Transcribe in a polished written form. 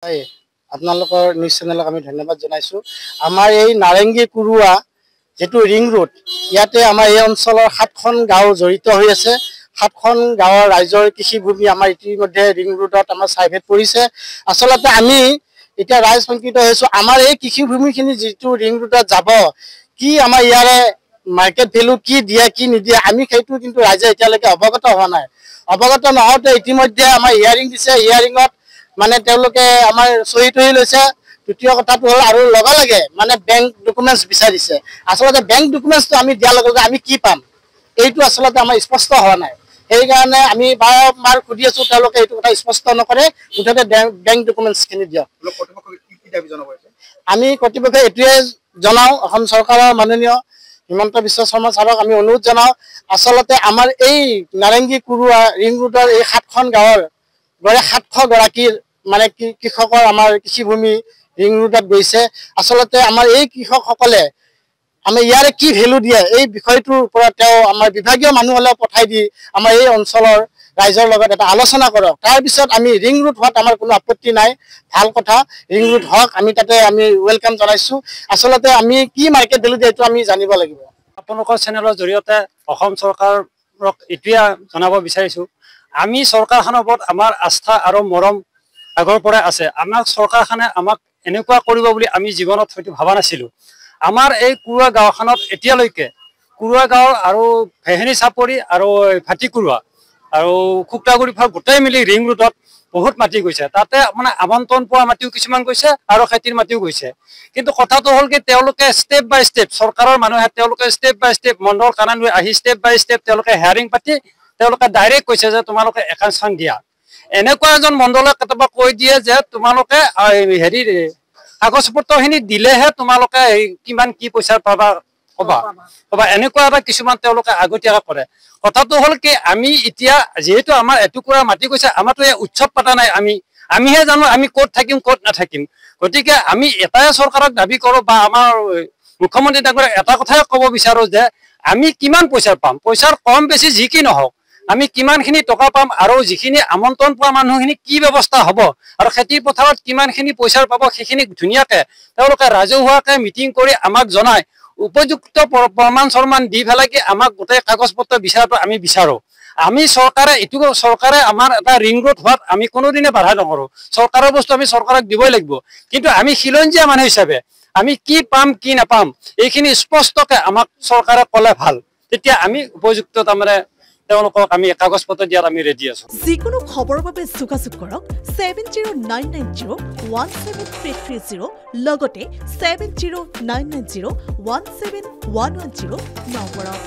হয় আপোনালোকৰ নিউজ চেনেলক আমি ধন্যবাদ জনাইছোঁ। আমাৰ এই নাৰেংগী কুৰুৱা যেটো ৰিং ৰোড ইয়াতে আমাৰ এই অঞ্চলৰ 7খন গাঁও জড়িত হৈ আছে। 7খন গাঁৱৰ ৰাইজৰ কৃষিভূমি আমাৰ ইতিমধ্যে ৰিং ৰোডত আমাৰ চাৰ্ভেত পৰিছে। আচলতে আমি এতিয়া ৰাইজ সংকিত হৈছোঁ আমাৰ এই কৃষিভূমিখিনি যিটো ৰিং ৰোডত যাব কি আমাৰ ইয়াৰে মাৰ্কেট ভেলু কি দিয়ে কি নিদিয়ে আমি সেইটো কিন্তু ৰাইজে এতিয়ালৈকে অৱগত হোৱা নাই। অৱগত নহওঁতে ইতিমধ্যে আমাৰ হিয়াৰিং দিছে। হিয়াৰিঙত মানে তেওঁলোকে আমাৰ চহী তহী লৈছে। দ্বিতীয় কথাটো হ'ল আৰু লগে মানে বেংক ডকুমেণ্টছ বিচাৰিছে। আচলতে বেংক ডকুমেণ্টছটো আমি দিয়াৰ লগে লগে আমি কি পাম এইটো আচলতে আমাৰ স্পষ্ট হোৱা নাই। সেইকাৰণে আমি বাৰম্বাৰ সুধি আছোঁ তেওঁলোকে এইটো কথা স্পষ্ট নকৰে। মুঠতে বেংক ডকুমেণ্টছখিনি দিয়ক। আমি কৰ্তৃপক্ষক এইটোৱে জনাওঁ অসম চৰকাৰৰ মাননীয় হিমন্ত বিশ্ব শৰ্মা ছাৰক আমি অনুৰোধ জনাওঁ আচলতে আমাৰ এই নাৰেংগী কুৰুৱা ৰিং ৰোডৰ এই 7খন গাঁৱৰ 700 গৰাকীৰ মানে কৃষকৰ আমাৰ কৃষিভূমি ৰিং ৰোডত গৈছে। আচলতে আমাৰ এই কৃষকসকলে আমি ইয়াৰে কি ভেলু দিয়ে এই বিষয়টোৰ ওপৰত তেওঁ আমাৰ বিভাগীয় মানুহলৈ পঠাই দি আমাৰ এই অঞ্চলৰ ৰাইজৰ লগত এটা আলোচনা কৰক। তাৰপিছত আমি ৰিং ৰোড হোৱাত আমাৰ কোনো আপত্তি নাই, ভাল কথা। ৰিং ৰোড হওক আমি তাতে আমি ৱেলকাম জনাইছোঁ। আচলতে আমি কি মাৰ্কেট ভেলু দিয়ে এইটো আমি জানিব লাগিব। আপোনালোকৰ চেনেলৰ জৰিয়তে অসম চৰকাৰক এতিয়া জনাব বিচাৰিছোঁ আমি চৰকাৰখনৰ ওপৰত আমাৰ আস্থা আৰু মৰম আগৰ পৰাই আছে। আমাক চৰকাৰখনে আমাক এনেকুৱা কৰিব বুলি আমি জীৱনত হয়তো ভবা নাছিলোঁ। আমাৰ এই কুৰুৱা গাঁওখনত এতিয়ালৈকে কুৰুৱা গাঁৱৰ আৰু ভেহেনি চাপৰি আৰু ভাটি কুৰুৱা আৰু খুকটাগুৰি ফাল গোটেই মিলি ৰিং ৰোডত বহুত মাটি গৈছে। তাতে মানে আবণ্টন পোৱা মাটিও কিছুমান গৈছে আৰু খেতিৰ মাটিও গৈছে। কিন্তু কথাটো হ'ল কি তেওঁলোকে ষ্টেপ বাই ষ্টেপ চৰকাৰৰ মানুহে তেওঁলোকে ষ্টেপ বাই ষ্টেপ মণ্ডল কানানলৈ আহি ষ্টেপ বাই ষ্টেপ তেওঁলোকে হেয়াৰিং পাতি তেওঁলোকে ডাইৰেক্ট কৈছে যে তোমালোকে একাংশন দিয়া। এনেকুৱা এজন মণ্ডলে কেতিয়াবা কৈ দিয়ে যে তোমালোকে হেৰি কাগজ পত্ৰখিনি দিলেহে তোমালোকে কিমান কি পইচা পাবা কবা এনেকুৱা এটা কিছুমান তেওঁলোকে আগতীয়াকৈ কৰে। কথাটো হ'ল কি আমি এতিয়া যিহেতু আমাৰ এটুকুৰা মাটি গৈছে আমাৰতো এই উৎসৱ পতা নাই। আমিহে জানো আমি ক'ত থাকিম ক'ত নাথাকিম। গতিকে আমি এটাই চৰকাৰক দাবী কৰোঁ বা আমাৰ মুখ্যমন্ত্ৰী ডাঙৰীয়াক এটা কথাই ক'ব বিচাৰোঁ যে আমি কিমান পইচা পাম। পইচাৰ কম বেছি যি কি নহওক আমি কিমানখিনি টকা পাম আৰু যিখিনি আমন্ত্ৰণ পোৱা মানুহখিনি কি ব্যৱস্থা হ'ব আৰু খেতিৰ পথাৰত কিমানখিনি পইচা পাব সেইখিনি ধুনীয়াকৈ তেওঁলোকে ৰাজহুৱাকৈ মিটিং কৰি আমাক জনায় উপযুক্ত প্ৰমাণ চৰমান দি পেলাই কি আমাক গোটেই কাগজ পত্ৰ বিচাৰাটো আমি বিচাৰোঁ। আমি চৰকাৰে আমাৰ এটা ৰিং ৰোড হোৱাত আমি কোনোদিনে বাধা নকৰোঁ। চৰকাৰৰ বস্তু আমি চৰকাৰক দিবই লাগিব। কিন্তু আমি খিলঞ্জীয়া মানুহ হিচাপে আমি কি পাম কি নাপাম এইখিনি স্পষ্টকৈ আমাক চৰকাৰে ক'লে ভাল। তেতিয়া আমি উপযুক্ত তাৰমানে তেওঁলোকক আমি কাগজ পত্ৰ দিয়াত আমি ৰেডি আছোঁ। যিকোনো খবৰৰ বাবে যোগাযোগ কৰক 7099017330 লগতে 7099017110 নম্বৰত।